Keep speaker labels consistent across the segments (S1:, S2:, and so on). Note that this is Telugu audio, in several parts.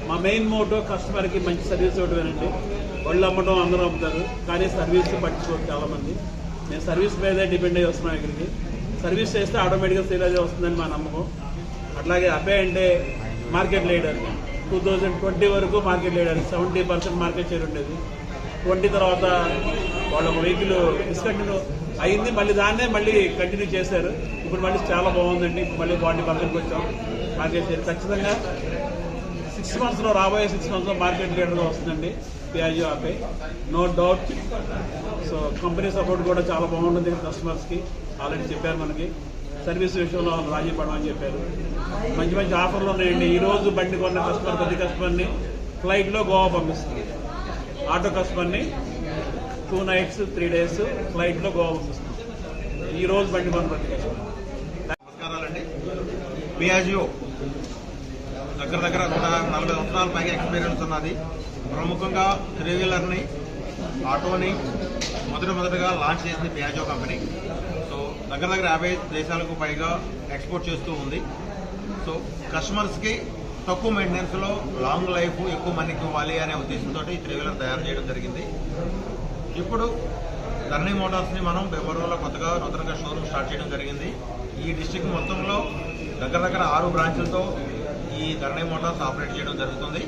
S1: మా మెయిన్ మోటో కస్టమర్కి మంచి సర్వీస్ ఇవ్వడమేనండి. వాళ్ళు అమ్మటం అందరూ అమ్ముతారు, కానీ సర్వీస్ పట్టించుకోరు చాలామంది. మేము సర్వీస్ మీదే డిపెండ్ అయ్యి వస్తున్నాం. ఇక్కడికి సర్వీస్ చేస్తే ఆటోమేటిక్గా సేల్ అదే వస్తుందని మా నమ్మకం. అట్లాగే అపే అంటే మార్కెట్ లీడర్. 2020 వరకు మార్కెట్ లీడర్, 70% మార్కెట్ షేర్ ఉండేది. 20 తర్వాత వాళ్ళ వెహికల్ డిస్కంటిన్యూ అయింది, మళ్ళీ దాన్నే మళ్ళీ కంటిన్యూ చేశారు. ఇప్పుడు మళ్ళీ చాలా బాగుందండి. ఇప్పుడు మళ్ళీ 40%కి వచ్చాం మార్కెట్ షేర్. ఖచ్చితంగా 6 monthsలో, రాబోయే 6 monthsలో మార్కెట్ లీడర్గా వస్తుందండి Piaggio Ape, no doubt. So company support కూడా చాలా బాగుంటుంది కస్టమర్స్కి. ఆల్రెడీ చెప్పారు మనకి సర్వీస్ విషయంలో రాజీ పడమని చెప్పారు. మంచి మంచి ఆఫర్లు ఉన్నాయండి. ఈరోజు బండి కొన్న కస్టమర్, ప్రతి కస్టమర్ని ఫ్లైట్లో గోవా పంపిస్తుంది. ఆటో కస్టమర్ని 2 nights 3 days ఫ్లైట్లో గోవా పంపిస్తుంది ఈరోజు బండి కొన్న ప్రతి కస్టమర్.
S2: నమస్కారాలండి. పియాజియో దగ్గర 140 సంవత్సరాల పైగా ఎక్స్పీరియన్స్ ఉన్నది. ప్రముఖంగా 3-wheelerని, ఆటోని మొదటగా లాంచ్ చేసింది పియాజియో కంపెనీ. సో దగ్గర 50 దేశాలకు పైగా ఎక్స్పోర్ట్ చేస్తూ ఉంది. సో కస్టమర్స్కి తక్కువ మెయింటెనెన్స్లో లాంగ్ లైఫ్, ఎక్కువ మనీకి ఇవ్వాలి అనే ఉద్దేశంతో ఈ 3-wheeler తయారు చేయడం జరిగింది. ఇప్పుడు ధరణి మోటార్స్ని మనం ఫిబ్రవరిలో కొత్తగా నూతనంగా షోరూమ్ స్టార్ట్ చేయడం జరిగింది. ఈ డిస్టిక్ మొత్తంలో దగ్గర 6 బ్రాంచులతో ఈ ధరణి మోటార్స్ ఆపరేట్ చేయడం జరుగుతుంది.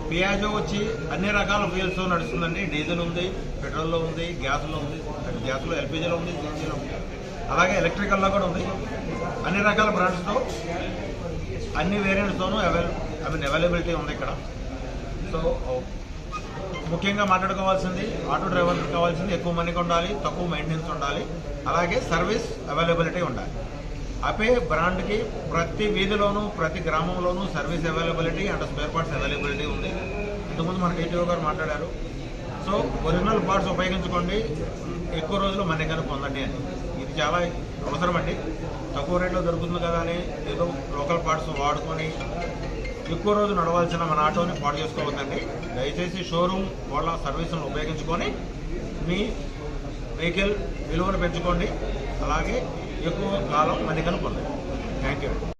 S2: పియాజో వచ్చి అన్ని రకాల ఫ్యూయల్స్తో నడుస్తుందండి. డీజిల్ ఉంది, పెట్రోల్లో ఉంది, గ్యాస్లో ఉంది, గ్యాస్లో ఎల్పీజీలో ఉంది, సిఎన్జీలో ఉంది, అలాగే ఎలక్ట్రికల్లో కూడా ఉంది. అన్ని రకాల బ్రాండ్స్తో, అన్ని వేరియంట్స్తోనూ అవైలబిలిటీ ఉంది ఇక్కడ. సో ముఖ్యంగా మాట్లాడుకోవాల్సింది, ఆటో డ్రైవర్కి కావాల్సింది ఎక్కువ మనీకి ఉండాలి, తక్కువ మెయింటెనెన్స్ ఉండాలి, అలాగే సర్వీస్ అవైలబిలిటీ ఉండాలి. అపే బ్రాండ్కి ప్రతి వీధిలోనూ, ప్రతి గ్రామంలోనూ service availability and spare parts availability ఉంది. ఇంతకుముందు మన టీటీఓ గారు మాట్లాడారు. సో ఒరిజినల్ పార్ట్స్ ఉపయోగించుకోండి, ఎక్కువ రోజులు మనీగానే పొందండి అని. ఇది చాలా అవసరం అండి. తక్కువ రేట్లో దొరుకుతుంది కదా అని ఏదో లోకల్ పార్ట్స్ వాడుకొని ఎక్కువ రోజు నడవాల్సిన మన ఆటోని పాడు చేసుకోవద్దండి. దయచేసి షోరూమ్ వాళ్ళ సర్వీసులను ఉపయోగించుకొని మీ వెహికల్ విలువను పెంచుకోండి, అలాగే ఎక్కువ కాలం మనీగానే పొందండి. Thank you.